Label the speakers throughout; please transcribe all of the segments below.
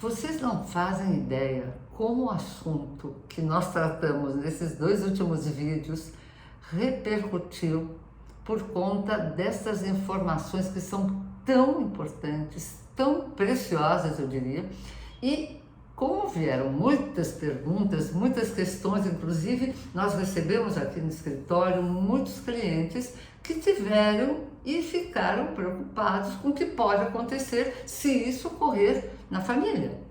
Speaker 1: Vocês não fazem ideia como o assunto que nós tratamos nesses 2 últimos vídeos repercutiu por conta dessas informações que são tão importantes, tão preciosas, eu diria, e como vieram muitas perguntas, muitas questões, inclusive nós recebemos aqui no escritório muitos clientes que tiveram e ficaram preocupados com o que pode acontecer se isso ocorrer na família.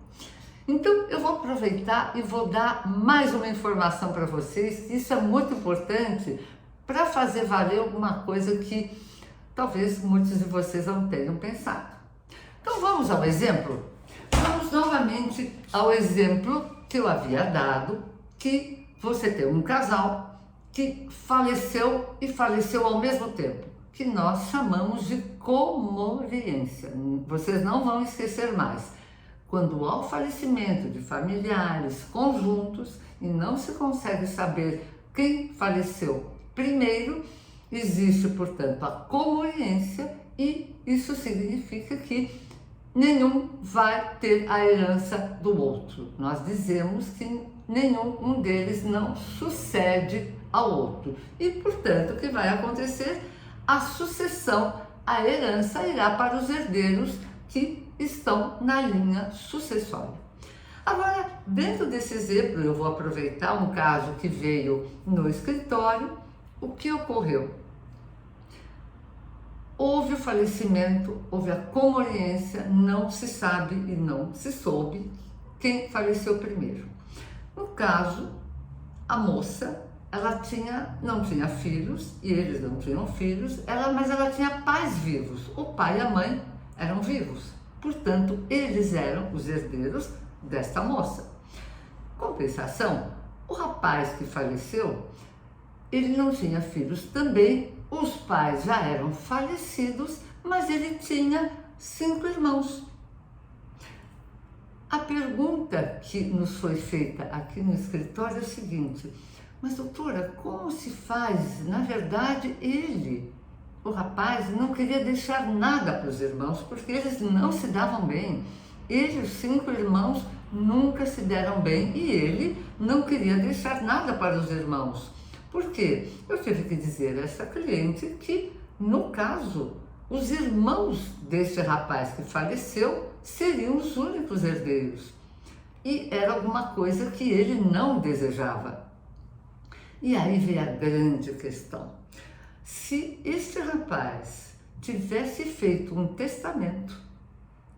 Speaker 1: Então eu vou aproveitar e vou dar mais uma informação para vocês, que isso é muito importante para fazer valer alguma coisa que talvez muitos de vocês não tenham pensado. Então vamos ao exemplo? Vamos novamente ao exemplo que eu havia dado, que você tem um casal que faleceu e faleceu ao mesmo tempo, que nós chamamos de comoriência. Vocês não vão esquecer mais. Quando há o falecimento de familiares conjuntos e não se consegue saber quem faleceu primeiro, existe, portanto, a comoriência e isso significa que nenhum vai ter a herança do outro. Nós dizemos que nenhum deles não sucede ao outro. E, portanto, o que vai acontecer? A sucessão, a herança irá para os herdeiros que estão na linha sucessória. Agora, dentro desse exemplo, eu vou aproveitar um caso que veio no escritório. O que ocorreu? Houve o falecimento, houve a comoriência, não se sabe e não se soube quem faleceu primeiro. No caso, a moça, ela não tinha filhos, e eles não tinham filhos, mas ela tinha pais vivos. O pai e a mãe eram vivos, portanto, eles eram os herdeiros desta moça. Compensação, o rapaz que faleceu, ele não tinha filhos também, os pais já eram falecidos, mas ele tinha 5 irmãos. A pergunta que nos foi feita aqui no escritório é a seguinte: mas doutora, como se faz? Na verdade, o rapaz, não queria deixar nada para os irmãos, porque eles não se davam bem. Ele e os 5 irmãos nunca se deram bem e ele não queria deixar nada para os irmãos. Por quê? Eu tive que dizer a essa cliente que, no caso, os irmãos deste rapaz que faleceu seriam os únicos herdeiros. E era alguma coisa que ele não desejava. E aí vem a grande questão. Se este rapaz tivesse feito um testamento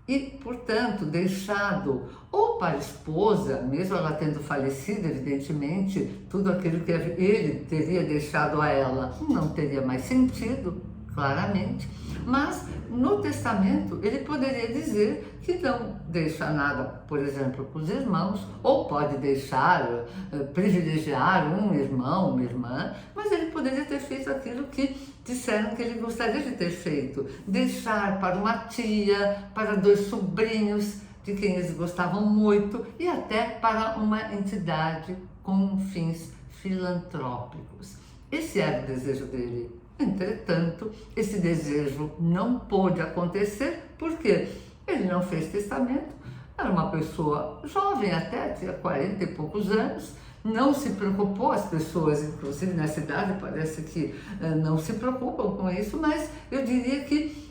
Speaker 1: e, portanto, deixado ou para a esposa, mesmo ela tendo falecido, evidentemente, tudo aquilo que ele teria deixado a ela não teria mais sentido, claramente, mas no testamento ele poderia dizer que não deixa nada, por exemplo, para os irmãos, ou pode deixar, privilegiar um irmão, uma irmã, mas ele poderia ter feito aquilo que disseram que ele gostaria de ter feito, deixar para uma tia, para 2 sobrinhos de quem eles gostavam muito e até para uma entidade com fins filantrópicos. Esse era o desejo dele. Entretanto, esse desejo não pôde acontecer porque ele não fez testamento, era uma pessoa jovem até, tinha 40 e poucos anos, não se preocupou, as pessoas, inclusive nessa idade, parece que não se preocupam com isso, mas eu diria que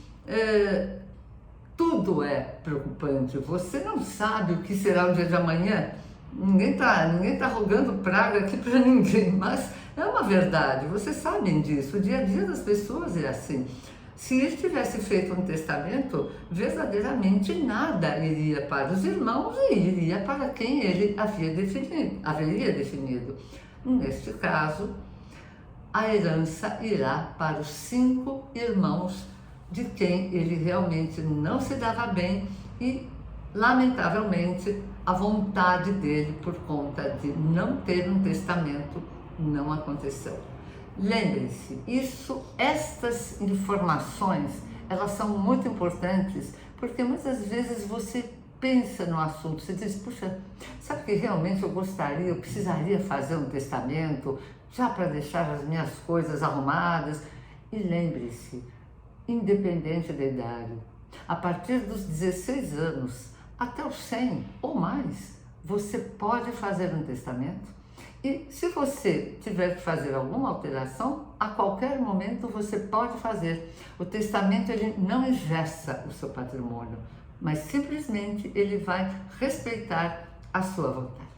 Speaker 1: tudo é preocupante. Você não sabe o que será o dia de amanhã. Ninguém tá rogando praga aqui para ninguém, mas é uma verdade, vocês sabem disso. O dia a dia das pessoas é assim. Se ele tivesse feito um testamento, verdadeiramente nada iria para os irmãos e iria para quem ele haveria definido. Neste caso, a herança irá para os 5 irmãos de quem ele realmente não se dava bem e, lamentavelmente, a vontade dele por conta de não ter um testamento não aconteceu. Lembre-se, estas informações, elas são muito importantes, porque muitas vezes você pensa no assunto, você diz, puxa, sabe que realmente eu precisaria fazer um testamento, já para deixar as minhas coisas arrumadas. E lembre-se, independente da idade, a partir dos 16 anos, até os 100 ou mais, você pode fazer um testamento. E se você tiver que fazer alguma alteração, a qualquer momento você pode fazer. O testamento ele não engessa o seu patrimônio, mas simplesmente ele vai respeitar a sua vontade.